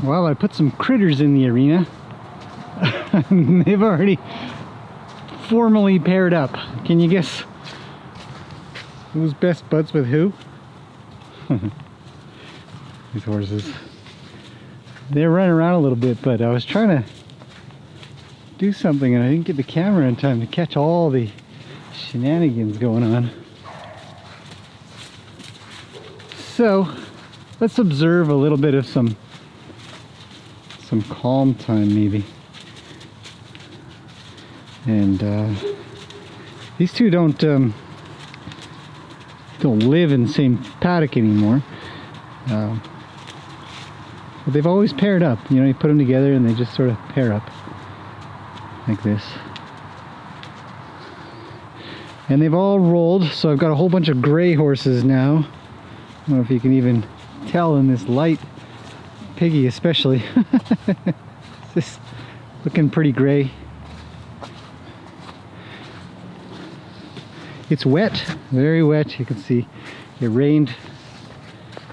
Well, I put some critters in the arena. They've already formally paired up. Can you guess who's best buds with who? These horses. They're running around a little bit, but I was trying to do something and I didn't get the camera in time to catch all the shenanigans going on. So let's observe a little bit of some calm time maybe. And these two don't live in the same paddock anymore. But they've always paired up. You know, you put them together and they just sort of pair up like this. And they've all rolled, so I've got a whole bunch of gray horses now. I don't know if you can even tell in this light. Piggy especially. Just looking pretty gray. It's wet, very wet. You can see it rained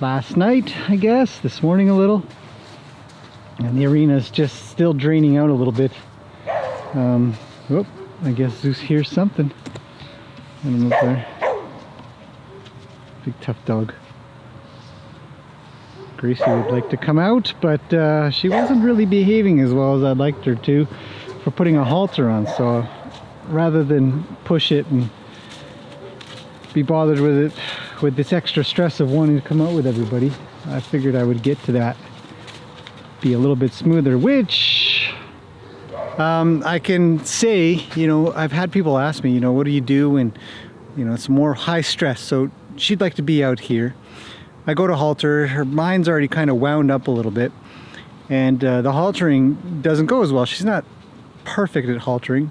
last night, I guess, this morning a little. And the arena is just still draining out a little bit. Oh, I guess Zeus hears something. I don't know if there. Big tough dog. Gracie would like to come out, but she wasn't really behaving as well as I'd liked her to for putting a halter on. So rather than push it and be bothered with it, with this extra stress of wanting to come out with everybody, I figured I would get to that, be a little bit smoother, which I can say, you know, I've had people ask me, you know, what do you do when, you know, it's more high stress. So she'd like to be out here. I go to halter, her mind's already kind of wound up a little bit, and the haltering doesn't go as well. She's not perfect at haltering.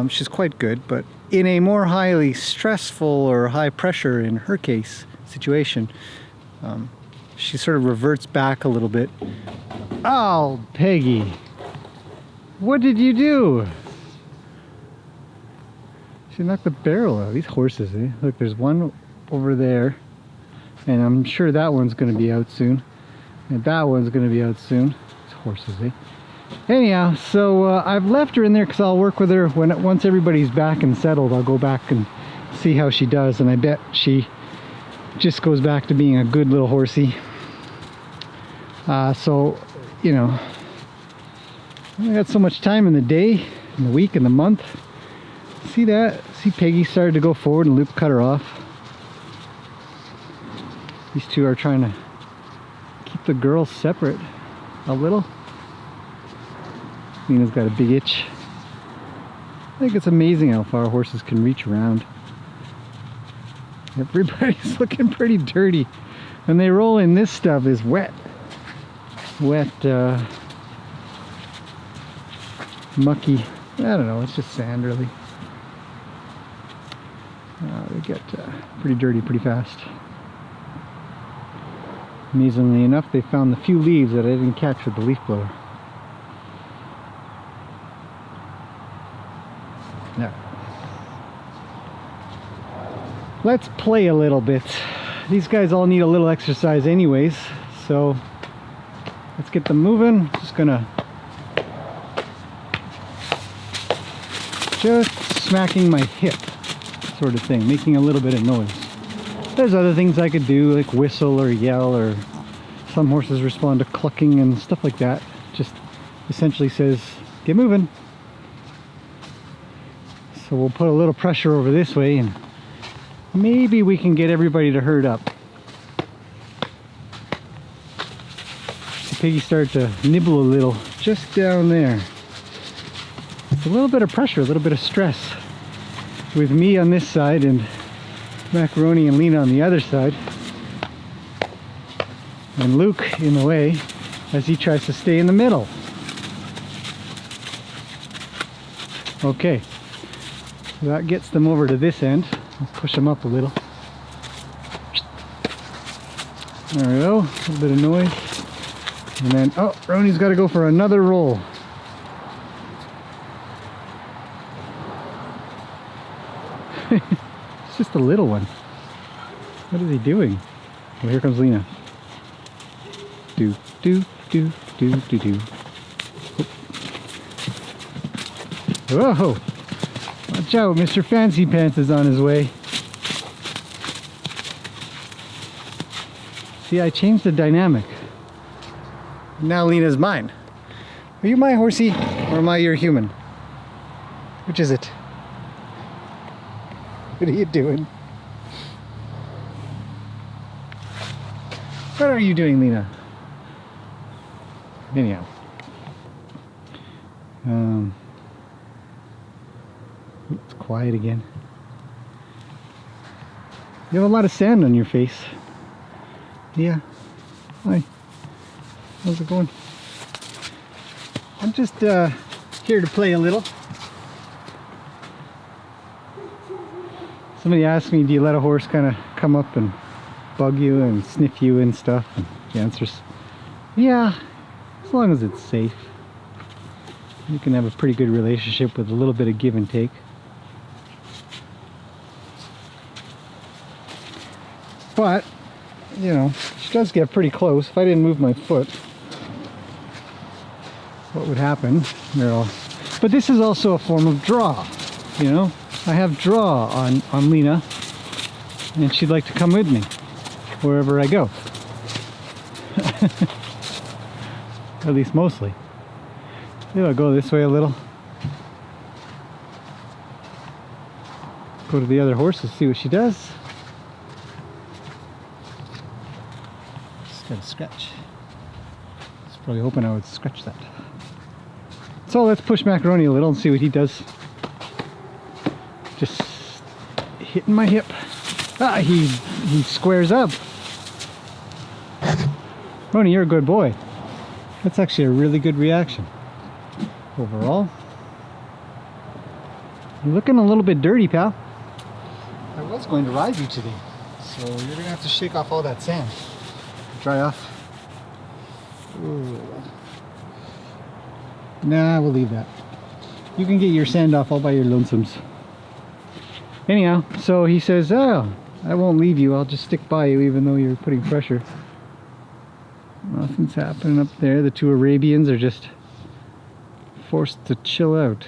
She's quite good, but in a more highly stressful or high pressure, in her case, situation, she sort of reverts back a little bit. Oh, Peggy, what did you do? She knocked the barrel out. These horses, eh? Look, there's one over there. And I'm sure that one's going to be out soon. And that one's going to be out soon. These horses, eh? Anyhow, so I've left her in there because I'll work with her once everybody's back and settled. I'll go back and see how she does. And I bet she just goes back to being a good little horsey. So, you know, I got so much time in the day, in the week, in the month. See that? See Peggy started to go forward and Luke cut her off. These two are trying to keep the girls separate a little. Nina's got a big itch. I think it's amazing how far horses can reach around. Everybody's looking pretty dirty. When they roll in, this stuff is wet. Wet, mucky. I don't know, it's just sand really. They get pretty dirty pretty fast. Amazingly enough, they found the few leaves that I didn't catch with the leaf blower. Now, let's play a little bit. These guys all need a little exercise anyways, so let's get them moving. Just smacking my hip sort of thing, making a little bit of noise. There's other things I could do, like whistle or yell, or some horses respond to clucking and stuff like that. Just essentially says, get moving. So we'll put a little pressure over this way and maybe we can get everybody to herd up. The piggy started to nibble a little just down there. It's a little bit of pressure, a little bit of stress with me on this side and Macaroni and Lena on the other side, and Luke in the way as he tries to stay in the middle. Okay, so that gets them over to this end. Let's push them up a little. There we go, a little bit of noise. And then, oh, Roni's got to go for another roll. It's just a little one. What is he doing? Well, here comes Lena. Do, do, do. Do, do, do. Whoa! Watch out, Mr. Fancy Pants is on his way. See, I changed the dynamic. Now Lena's mine. Are you my horsey or am I your human? Which is it? What are you doing? What are you doing, Lena? Anyhow. It's quiet again. You have a lot of sand on your face. Yeah. Hi. How's it going? I'm just here to play a little. Somebody asked me, do you let a horse kind of come up and bug you and sniff you and stuff? And the answer's, yeah, as long as it's safe. You can have a pretty good relationship with a little bit of give and take. But, you know, she does get pretty close. If I didn't move my foot, what would happen? But this is also a form of draw, you know? I have draw on Lena, and she'd like to come with me wherever I go. At least mostly. Maybe I'll go this way a little. Go to the other horses, see what she does. Just got a scratch. I was probably hoping I would scratch that. So let's push Macaroni a little and see what he does. Just hitting my hip. Ah, he squares up. Roni, you're a good boy. That's actually a really good reaction. Overall. You're looking a little bit dirty, pal. I was going to ride you today, so you're going to have to shake off all that sand. Dry off. Ooh. Nah, we'll leave that. You can get your sand off all by your lonesomes. Anyhow, so he says, oh, I won't leave you. I'll just stick by you even though you're putting pressure. Nothing's happening up there. The two Arabians are just forced to chill out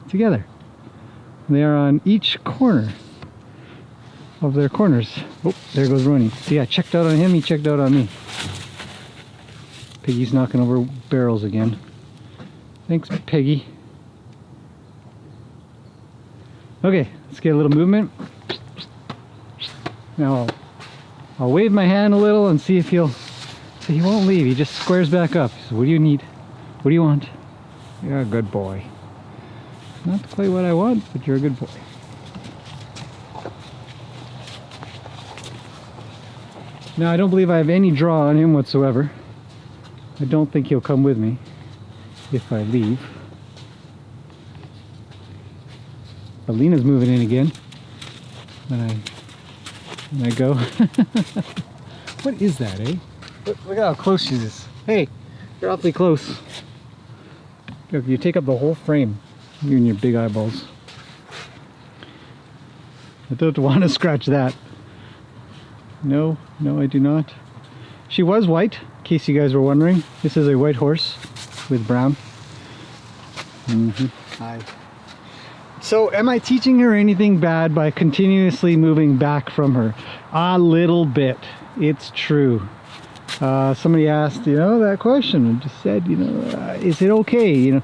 together. They are on each corner of their corners. Oh, there goes Roni. See, I checked out on him, he checked out on me. Peggy's knocking over barrels again. Thanks, Peggy. Okay, let's get a little movement. Now I'll wave my hand a little and see if he'll... So he won't leave, he just squares back up. He says, what do you need? What do you want? You're a good boy. Not quite what I want, but you're a good boy. Now I don't believe I have any draw on him whatsoever. I don't think he'll come with me if I leave. Alina's moving in again when I go. What is that, eh? Look how close she is. Hey, you're awfully close. Look, you take up the whole frame. You and your big eyeballs. I don't want to scratch that. No, I do not. She was white, in case you guys were wondering. This is a white horse with brown. Hi. So, am I teaching her anything bad by continuously moving back from her? A little bit. It's true. Somebody asked, that question and just said, is it okay?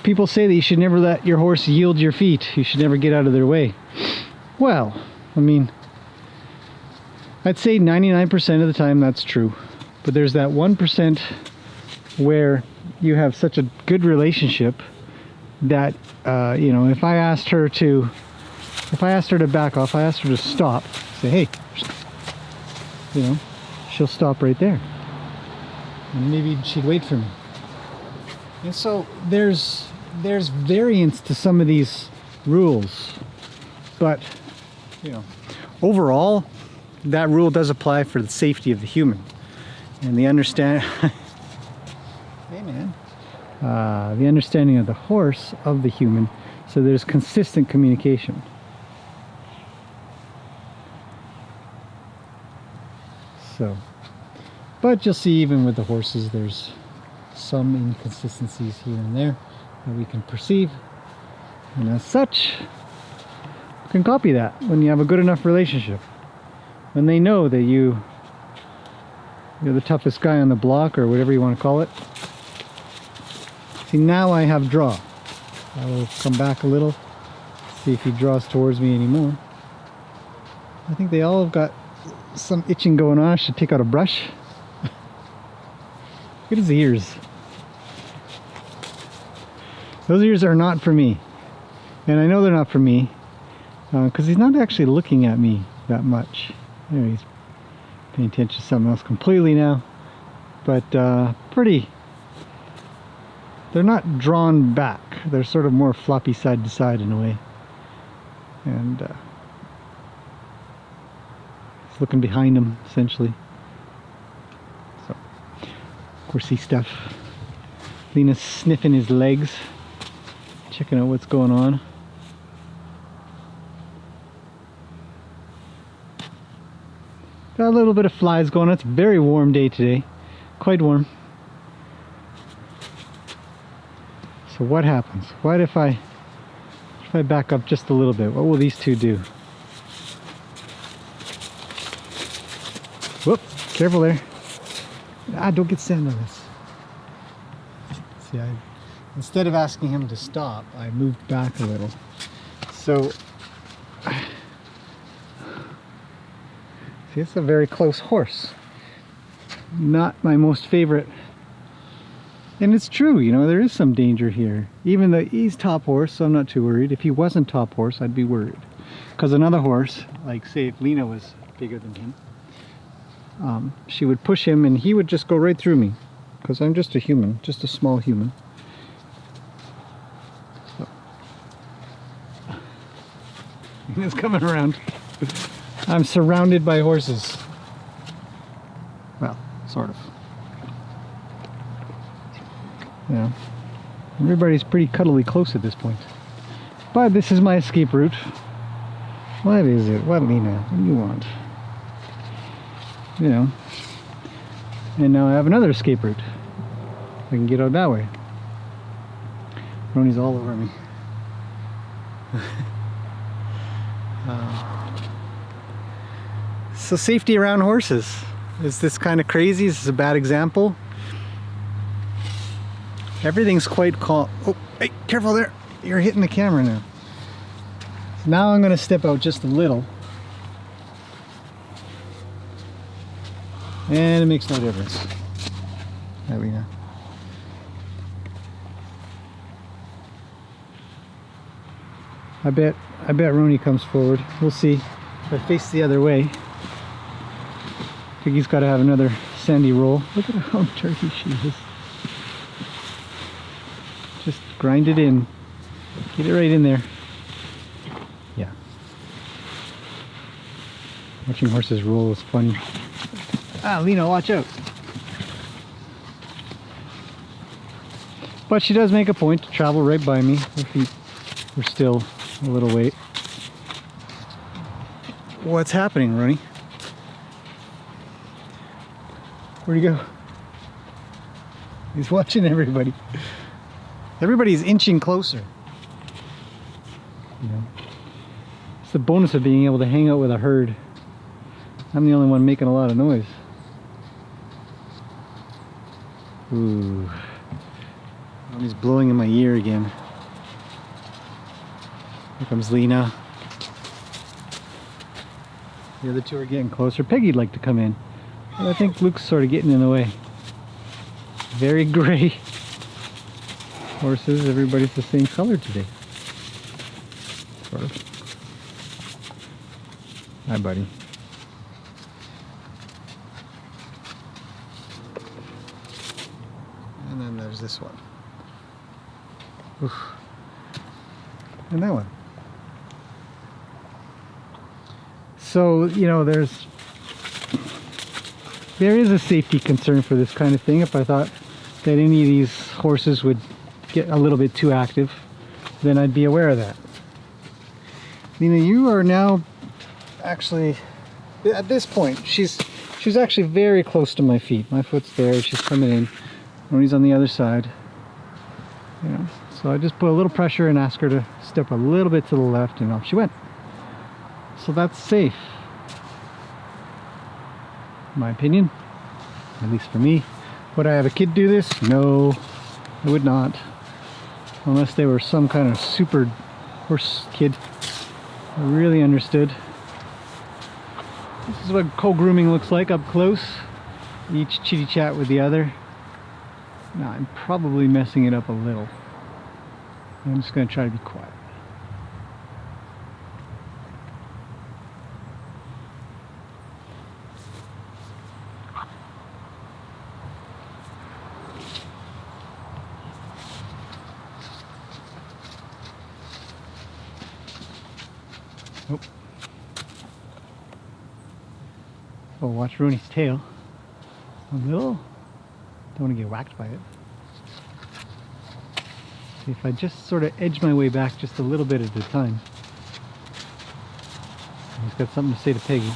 People say that you should never let your horse yield your feet. You should never get out of their way. Well, I mean, I'd say 99% of the time that's true. But there's that 1% where you have such a good relationship that, if I asked her to back off, I asked her to stop, say, hey, she'll stop right there. And maybe she'd wait for me. And so there's variance to some of these rules. But, overall, that rule does apply for the safety of the human. And the understanding of the horse, of the human, so there's consistent communication. So, But you'll see even with the horses there's some inconsistencies here and there that we can perceive. And as such, you can copy that when you have a good enough relationship. When they know that you're the toughest guy on the block, or whatever you want to call it. See, now I have draw. I will come back a little, see if he draws towards me anymore. I think they all have got some itching going on. I should take out a brush. Look at his ears. Those ears are not for me. And I know they're not for me because he's not actually looking at me that much. Anyway, he's paying attention to something else completely now. But pretty. They're not drawn back. They're sort of more floppy side to side in a way. And he's looking behind him, essentially. So, horsey stuff. Lena's sniffing his legs, checking out what's going on. Got a little bit of flies going on. It's a very warm day today. Quite warm. So what happens? What if I back up just a little bit? What will these two do? Whoops, careful there. Ah, don't get sand on this. See, instead of asking him to stop, I moved back a little. So, see, it's a very close horse. Not my most favorite. And it's true, you know, there is some danger here. Even though he's top horse, so I'm not too worried. If he wasn't top horse, I'd be worried. Because another horse, like say if Lena was bigger than him, she would push him and he would just go right through me. Because I'm just a human, just a small human. So. Lena's coming around. I'm surrounded by horses. Well, sort of. Yeah, everybody's pretty cuddly close at this point. But this is my escape route. What is it? What, Lena? What do you want? You know. And now I have another escape route. I can get out that way. Roni's all over me. So safety around horses. Is this kind of crazy? Is this a bad example? Everything's quite calm. Oh, hey, careful there. You're hitting the camera now. So now I'm going to step out just a little. And it makes no difference. There we go. I bet Roni comes forward. We'll see. If I face the other way, I think he's got to have another sandy roll. Look at how dirty she is. Just grind it in. Get it right in there. Yeah. Watching horses roll is fun. Ah, Lena, watch out. But she does make a point to travel right by me. Her feet were still a little weight. What's happening, Roni? Where'd he go? He's watching everybody. Everybody's inching closer. You know, it's the bonus of being able to hang out with a herd. I'm the only one making a lot of noise. Ooh. Oh, he's blowing in my ear again. Here comes Lena. The other two are getting closer. Peggy'd like to come in, but I think Luke's sort of getting in the way. Very gray horses. Everybody's the same color today. Sort of. Hi, buddy. And then there's this one. Oof. And that one. So, you know, there is a safety concern for this kind of thing. If I thought that any of these horses would get a little bit too active, then I'd be aware of that. Lena, you are now actually, at this point, she's She's actually very close to my feet. My foot's there, she's coming in. Roni's on the other side. You know, so I just put a little pressure and ask her to step a little bit to the left, and off she went. So that's safe, in my opinion, at least for me. Would I have a kid do this? No, I would not, unless they were some kind of super horse kid who really understood. This is what co-grooming looks like up close. Each chitty chat with the other. Now I'm probably messing it up a little. I'm just going to try to be quiet. Oh. Oh, watch Rooney's tail. A little. Don't want to get whacked by it. See, if I just sort of edge my way back just a little bit at a time. He's got something to say to Peggy.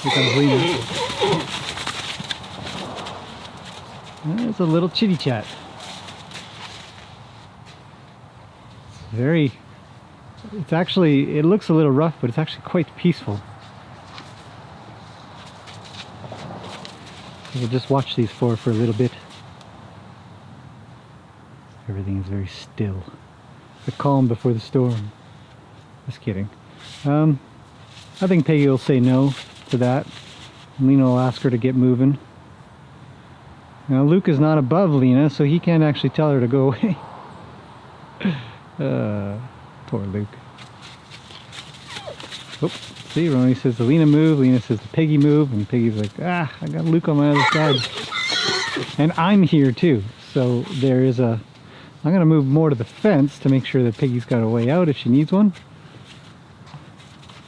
Here comes Lena. There's a little chitty chat. It's very, it's actually, it looks a little rough, but it's actually quite peaceful. We'll just watch these four for a little bit. Everything is very still. The calm before the storm. Just kidding. I think Peggy will say no to that. Lena will ask her to get moving. Now Luke is not above Lena, so he can't actually tell her to go away. Poor Luke. Oh, see, Roni says to Lena move, Lena says to Peggy move, and Peggy's like, ah, I got Luke on my other side. And I'm here too, so there is a... I'm going to move more to the fence to make sure that Peggy's got a way out if she needs one.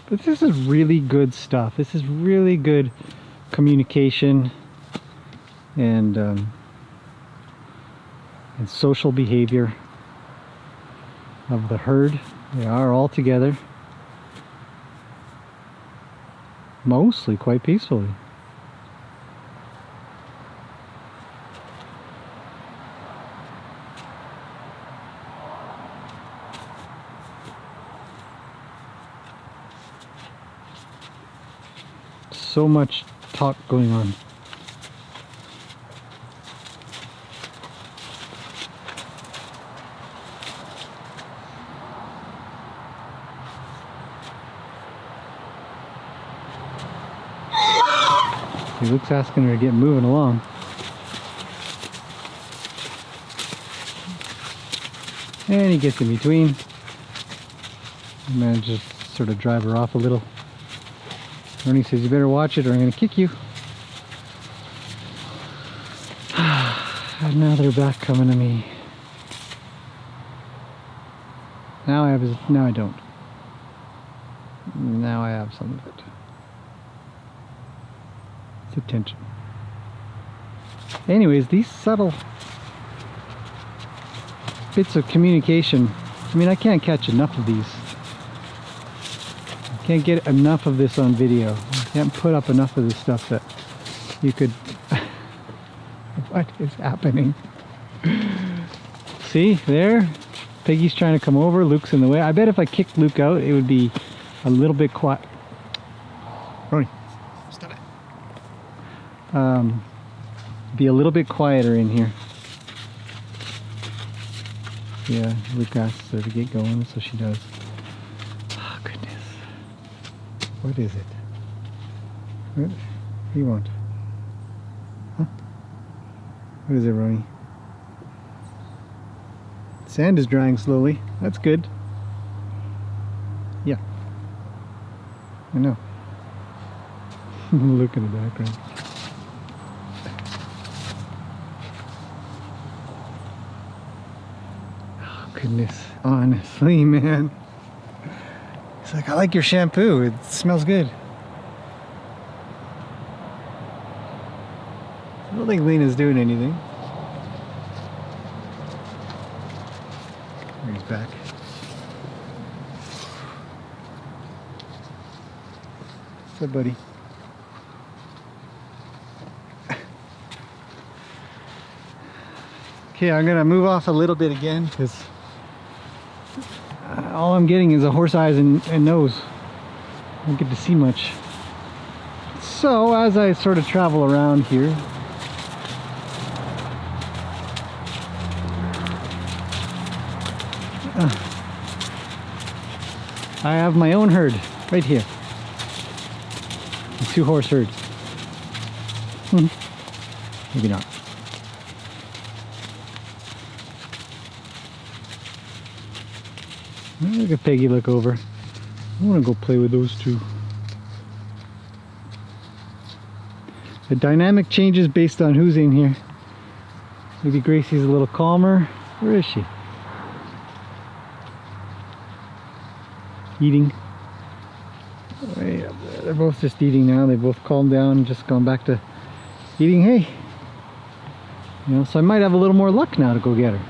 But this is really good stuff. This is really good communication and social behavior of the herd. They are all together, mostly quite peacefully. So much talk going on. Luke's asking her to get moving along. And he gets in between. And manages to sort of drive her off a little. Ernie says, you better watch it or I'm going to kick you. And now they're back coming to me. Now I don't. Now I have some of it. It's attention. Anyways, these subtle bits of communication, I mean, I can't catch enough of these. I can't get enough of this on video. I can't put up enough of this stuff that you could... What is happening? See, there? Peggy's trying to come over, Luke's in the way. I bet if I kicked Luke out, it would be a little bit quiet. Ronnie, stop it. Be a little bit quieter in here. Yeah, Luke asks her to get going, so she does. Oh, goodness. What is it? What do you want? Huh? What is it, Ronnie? Sand is drying slowly. That's good. Yeah. I know. Look in the background. Oh, goodness. Honestly, man. He's like, I like your shampoo. It smells good. I don't think Lena's doing anything. He's back. What's up, buddy? Okay, I'm gonna move off a little bit again because all I'm getting is a horse eyes and nose. I don't get to see much. So as I sort of travel around here, I have my own herd right here. A 2-horse herd. Maybe not. Look at Peggy look over. I want to go play with those two. The dynamic changes based on who's in here. Maybe Gracie's a little calmer. Where is she? Eating. Way up there. They're both just eating now. They both calmed down and just gone back to eating hay. You know, so I might have a little more luck now to go get her,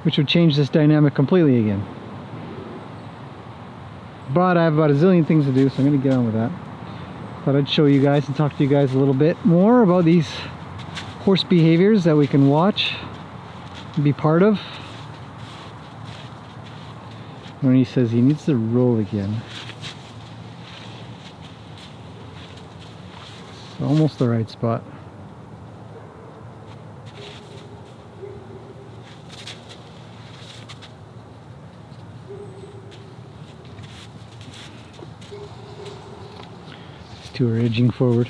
which would change this dynamic completely again. But I have about a zillion things to do, so I'm going to get on with that. Thought I'd show you guys and talk to you guys a little bit more about these horse behaviors that we can watch and be part of. When he says he needs to roll again. It's almost the right spot. These two are edging forward.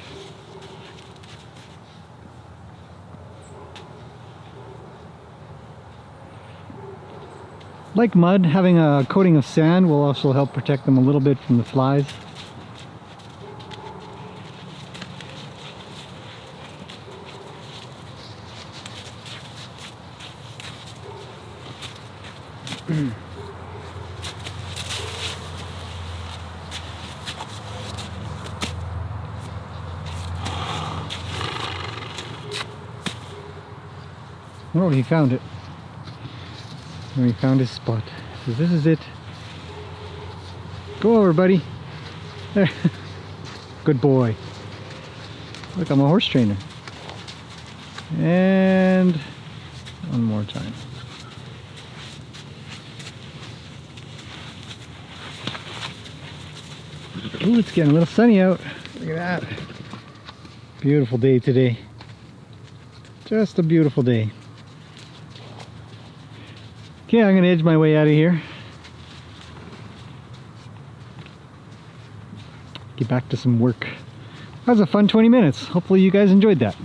Like mud, having a coating of sand will also help protect them a little bit from the flies. Oh, he found it. Oh, he found his spot. So this is it. Go over, buddy. There. Good boy. Look, I'm a horse trainer. And one more time. Ooh, it's getting a little sunny out. Look at that. Beautiful day today. Just a beautiful day. Okay, I'm gonna edge my way out of here. Get back to some work. That was a fun 20 minutes. Hopefully you guys enjoyed that.